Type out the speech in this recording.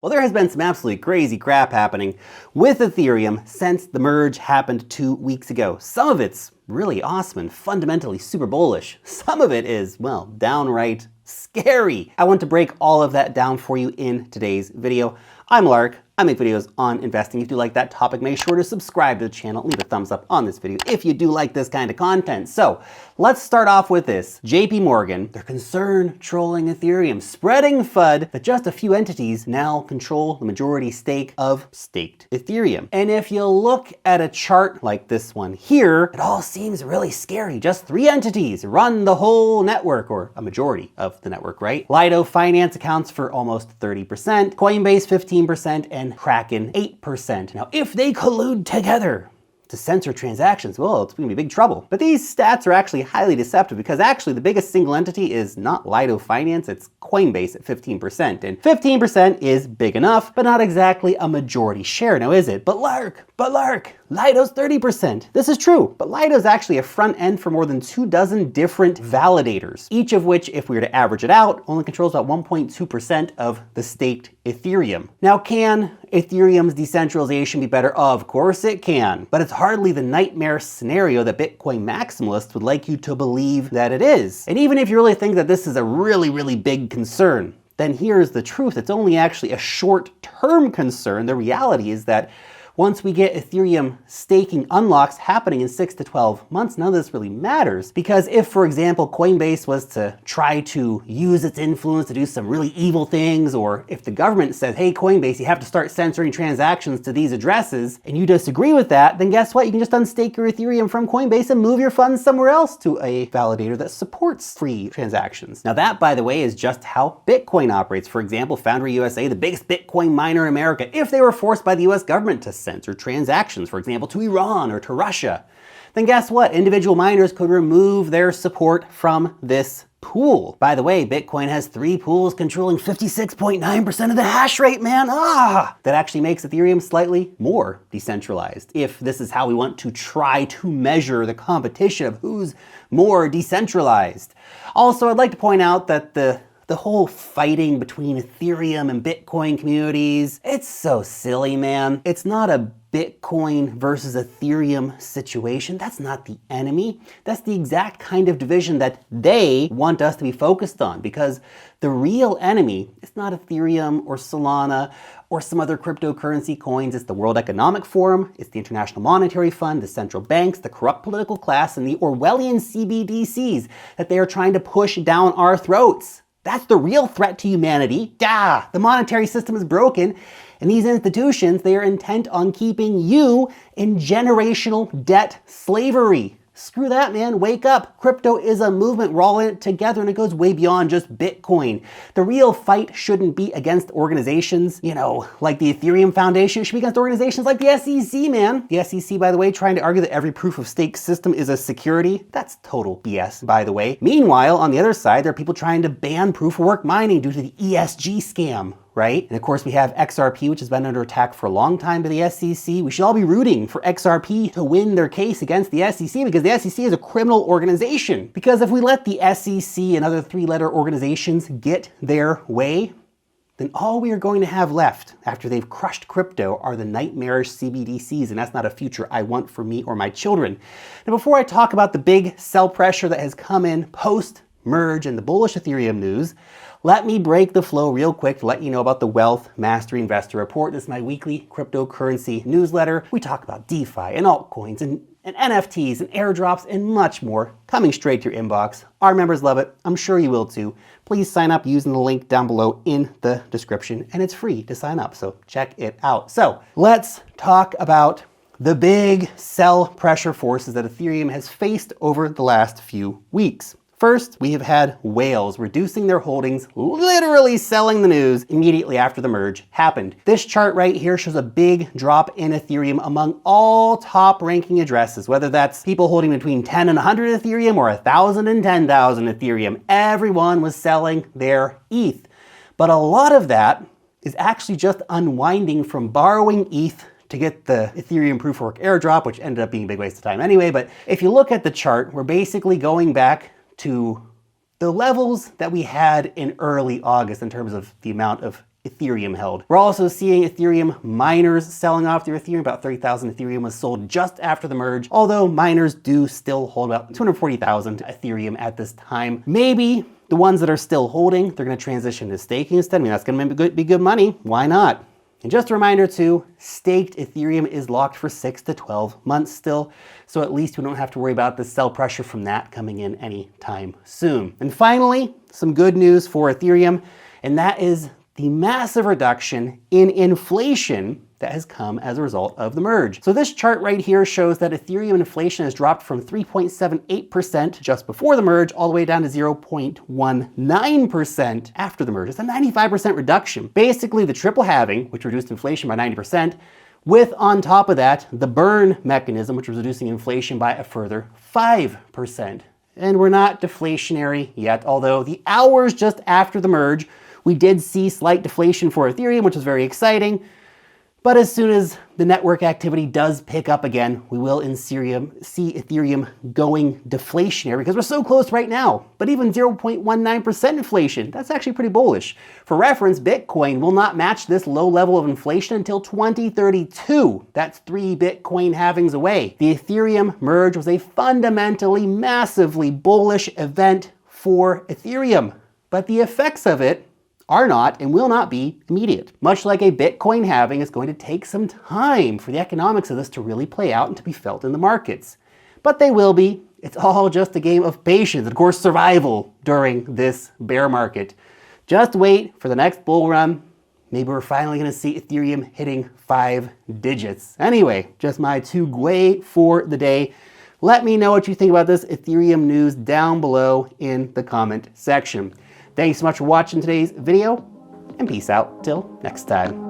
Well, there has been some absolutely crazy crap happening with Ethereum since the merge happened 2 weeks ago. Some of it's really awesome and fundamentally super bullish. Some of it is, well, downright scary. I want to break all of that down for you in today's video. I'm Lark. I make videos on investing. If you like that topic, make sure to subscribe to the channel. Leave a thumbs up on this video if you do like this kind of content. So let's start off with this. JP Morgan, they're concerned trolling Ethereum, spreading FUD that just a few entities now control the majority stake of staked Ethereum. And if you look at a chart like this one here, it all seems really scary. Just 3 entities run the whole network, or a majority of the network, right? Lido Finance accounts for almost 30%, Coinbase 15%, and Kraken 8%. Now, if they collude together to censor transactions, well, it's going to be big trouble. But these stats are actually highly deceptive because actually the biggest single entity is not Lido Finance, it's Coinbase at 15%. And 15% is big enough, but not exactly a majority share now, is it? But Lark, Lido's 30%. This is true, but Lido's actually a front end for more than 24 different validators, each of which, if we were to average it out, only controls about 1.2% of the staked Ethereum. Now, can Ethereum's decentralization be better? Of course it can, but it's hardly the nightmare scenario that Bitcoin maximalists would like you to believe that it is. And even if you really think that this is a really big concern, then here's the truth. It's only actually a short-term concern. The reality is that once we get Ethereum staking unlocks happening in 6 to 12 months, none of this really matters. Because if, for example, Coinbase was to try to use its influence to do some really evil things, or if the government says, hey, Coinbase, you have to start censoring transactions to these addresses, and you disagree with that, then guess what? You can just unstake your Ethereum from Coinbase and move your funds somewhere else to a validator that supports free transactions. Now that, by the way, is just how Bitcoin operates. For example, Foundry USA, the biggest Bitcoin miner in America, if they were forced by the US government to censor transactions, for example, to Iran or to Russia, then guess what? Individual miners could remove their support from this pool. By the way, Bitcoin has 3 pools controlling 56.9% of the hash rate, man. That actually makes Ethereum slightly more decentralized, if this is how we want to try to measure the competition of who's more decentralized. Also, I'd like to point out that the whole fighting between Ethereum and Bitcoin communities, it's so silly, man. It's not a Bitcoin versus Ethereum situation. That's not the enemy. That's the exact kind of division that they want us to be focused on, because the real enemy is not Ethereum or Solana or some other cryptocurrency coins. It's the World Economic Forum, it's the International Monetary Fund, the central banks, the corrupt political class, and the Orwellian CBDCs that they are trying to push down our throats. That's the real threat to humanity. The monetary system is broken, and these institutions, they are intent on keeping you in generational debt slavery. Screw that, man. Wake up. Crypto is a movement. We're all in it together, and it goes way beyond just Bitcoin. The real fight shouldn't be against organizations, like the Ethereum Foundation. It should be against organizations like the SEC, man. The SEC, by the way, trying to argue that every proof of stake system is a security. That's total BS, by the way. Meanwhile, on the other side, there are people trying to ban proof of work mining due to the ESG scam. Right? And of course we have XRP, which has been under attack for a long time by the SEC. We should all be rooting for XRP to win their case against the SEC, because the SEC is a criminal organization. Because if we let the SEC and other 3-letter organizations get their way, then all we are going to have left after they've crushed crypto are the nightmarish CBDCs, and that's not a future I want for me or my children. Now, before I talk about the big sell pressure that has come in post-merge and the bullish Ethereum news, let me break the flow real quick to let you know about the Wealth Mastery Investor Report. This is my weekly cryptocurrency newsletter. We talk about DeFi and altcoins and NFTs and airdrops and much more, coming straight to your inbox. Our members love it. I'm sure you will too. Please sign up using the link down below in the description, and it's free to sign up, so check it out. So let's talk about the big sell pressure forces that Ethereum has faced over the last few weeks. First, we have had whales reducing their holdings, literally selling the news immediately after the merge happened. This chart right here shows a big drop in Ethereum among all top ranking addresses, whether that's people holding between 10 and 100 Ethereum or 1,000 and 10,000 Ethereum. Everyone was selling their ETH. But a lot of that is actually just unwinding from borrowing ETH to get the Ethereum proof of work airdrop, which ended up being a big waste of time anyway. But if you look at the chart, we're basically going back to the levels that we had in early August in terms of the amount of Ethereum held. We're also seeing Ethereum miners selling off their Ethereum. About 30,000 Ethereum was sold just after the merge, although miners do still hold about 240,000 Ethereum at this time. Maybe the ones that are still holding, they're going to transition to staking instead. I mean, that's going to be good money. Why not? And just a reminder too, staked Ethereum is locked for 6 to 12 months still, so at least we don't have to worry about the sell pressure from that coming in anytime soon. And finally, some good news for Ethereum, and that is the massive reduction in inflation that has come as a result of the merge. So this chart right here shows that Ethereum inflation has dropped from 3.78% just before the merge all the way down to 0.19% after the merge. It's a 95% reduction. Basically the triple halving, which reduced inflation by 90%, with on top of that, the burn mechanism, which was reducing inflation by a further 5%. And we're not deflationary yet, although the hours just after the merge, we did see slight deflation for Ethereum, which was very exciting. But as soon as the network activity does pick up again, we will see Ethereum going deflationary because we're so close right now. But even 0.19% inflation, that's actually pretty bullish. For reference, Bitcoin will not match this low level of inflation until 2032. That's 3 Bitcoin halvings away. The Ethereum merge was a fundamentally, massively bullish event for Ethereum. But the effects of it are not and will not be immediate. Much like a Bitcoin halving, it's going to take some time for the economics of this to really play out and to be felt in the markets. But they will be. It's all just a game of patience and, of course, survival during this bear market. Just wait for the next bull run. Maybe we're finally going to see Ethereum hitting 5 digits. Anyway, just my two gway for the day. Let me know what you think about this Ethereum news down below in the comment section. Thanks so much for watching today's video, and peace out till next time.